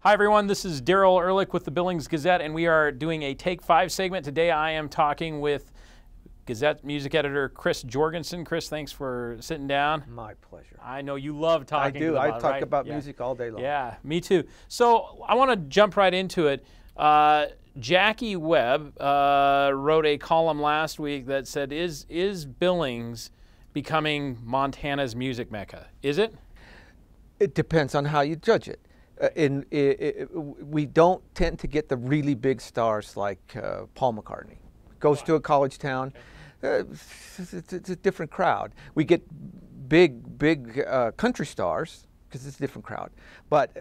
Hi everyone, this is Daryl Ehrlich with the Billings Gazette, and we are doing a Take 5 segment. Today I am talking with Gazette music editor Chris Jorgensen. Chris, thanks for sitting down. My pleasure. I know you love talking I do. I talk right? about music all day long. Yeah, me too. So I want to jump right into it. Jackie Webb wrote a column last week that said, is Billings becoming Montana's music mecca? Is it? It depends on how you judge it. We don't tend to get the really big stars like Paul McCartney. Goes to a college town. It's a different crowd. We get big country stars because it's a different crowd. But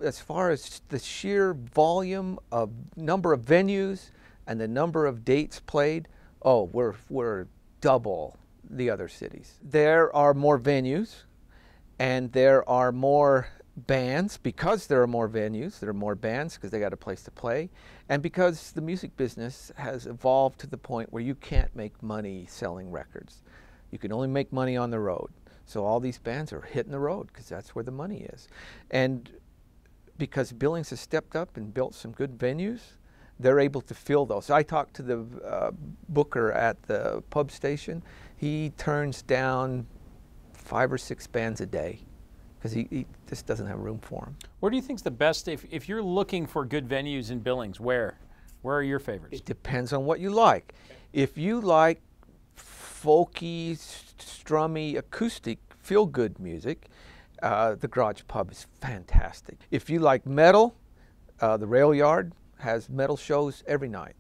as far as the sheer volume of number of venues and the number of dates played, oh, we're double the other cities. There are more venues and there are more bands because there are more venues, there are more bands because they got a place to play, and because the music business has evolved to the point where you can't make money selling records. You can only make money on the road. So all these bands are hitting the road because that's where the money is. And because Billings has stepped up and built some good venues, they're able to fill those. I talked to the booker at the pub station. He turns down 5 or 6 bands a day because he just doesn't have room for them. Where do you think's the best, if you're looking for good venues in Billings, where are your favorites? It depends on what you like. Okay. If you like folky, strummy, acoustic, feel-good music, the Garage Pub is fantastic. If you like metal, the Rail Yard has metal shows every night.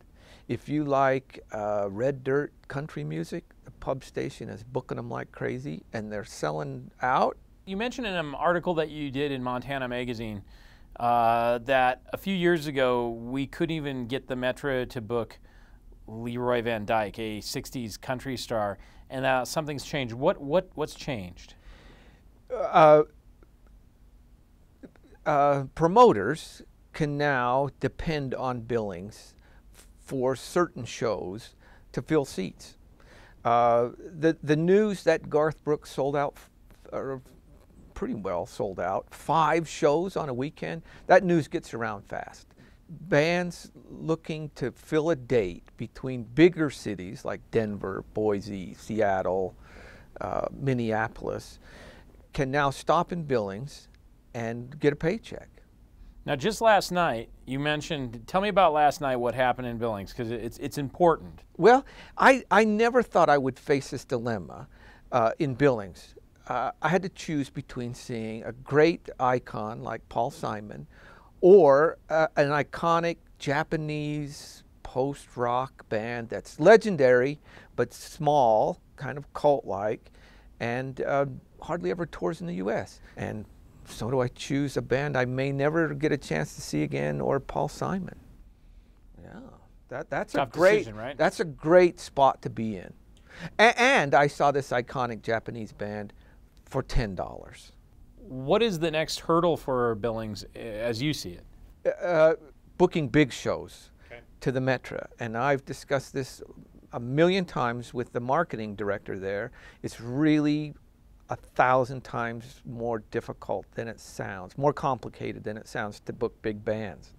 If you like red dirt country music, the pub station is booking them like crazy, and they're selling out. You mentioned in an article that you did in Montana Magazine that a few years ago we couldn't even get the Metro to book Leroy Van Dyke, a 60s country star, and something's changed. What's changed? Promoters can now depend on Billings for certain shows to fill seats. The news that Garth Brooks sold out, or pretty well sold out, 5 shows on a weekend, that news gets around fast. Bands looking to fill a date between bigger cities like Denver, Boise, Seattle, Minneapolis can now stop in Billings and get a paycheck. Now, just last night, you mentioned, tell me about last night, what happened in Billings, because it's important. Well, I never thought I would face this dilemma in Billings. I had to choose between seeing a great icon like Paul Simon or an iconic Japanese post-rock band that's legendary but small, kind of cult-like, and hardly ever tours in the U.S. And so do I choose a band I may never get a chance to see again, or Paul Simon? Yeah, that's a great decision, right? That's a great spot to be in. And I saw this iconic Japanese band for $10. What is the next hurdle for Billings as you see it? Booking big shows to the Metro. And I've discussed this a million times with the marketing director there. It's really 1,000 times more difficult than it sounds, more complicated than it sounds to book big bands.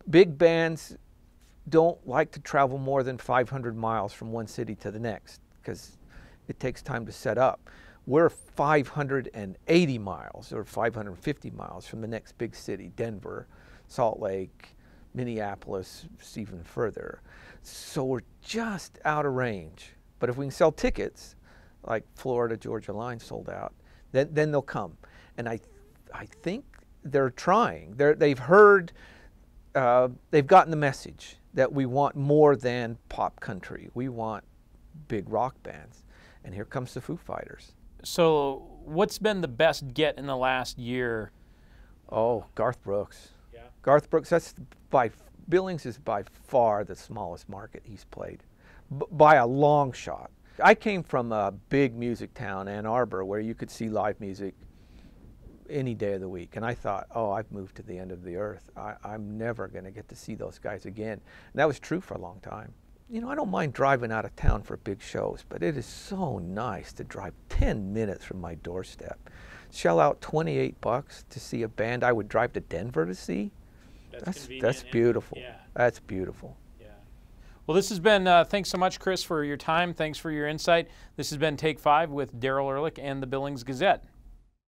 Big bands don't like to travel more than 500 miles from one city to the next because it takes time to set up. We're 580 miles or 550 miles from the next big city, Denver, Salt Lake, Minneapolis, even further. So we're just out of range. But if we can sell tickets, like Florida Georgia Line sold out, then they'll come. And I think they're trying. They've heard, they've gotten the message that we want more than pop country. We want big rock bands. And here comes the Foo Fighters. So what's been the best get in the last year? Oh, Garth Brooks. Yeah. Garth Brooks, Billings is by far the smallest market he's played, by a long shot. I came from a big music town, Ann Arbor, where you could see live music any day of the week. And I thought, oh, I've moved to the end of the earth. I'm never going to get to see those guys again. And that was true for a long time. you know, I don't mind driving out of town for big shows, but it is so nice to drive 10 minutes from my doorstep. Shell out $28 to see a band I would drive to Denver to see. That's beautiful. Yeah. That's beautiful. Yeah. Well, this has been, thanks so much, Chris, for your time. Thanks for your insight. This has been Take 5 with Daryl Ehrlich and the Billings Gazette.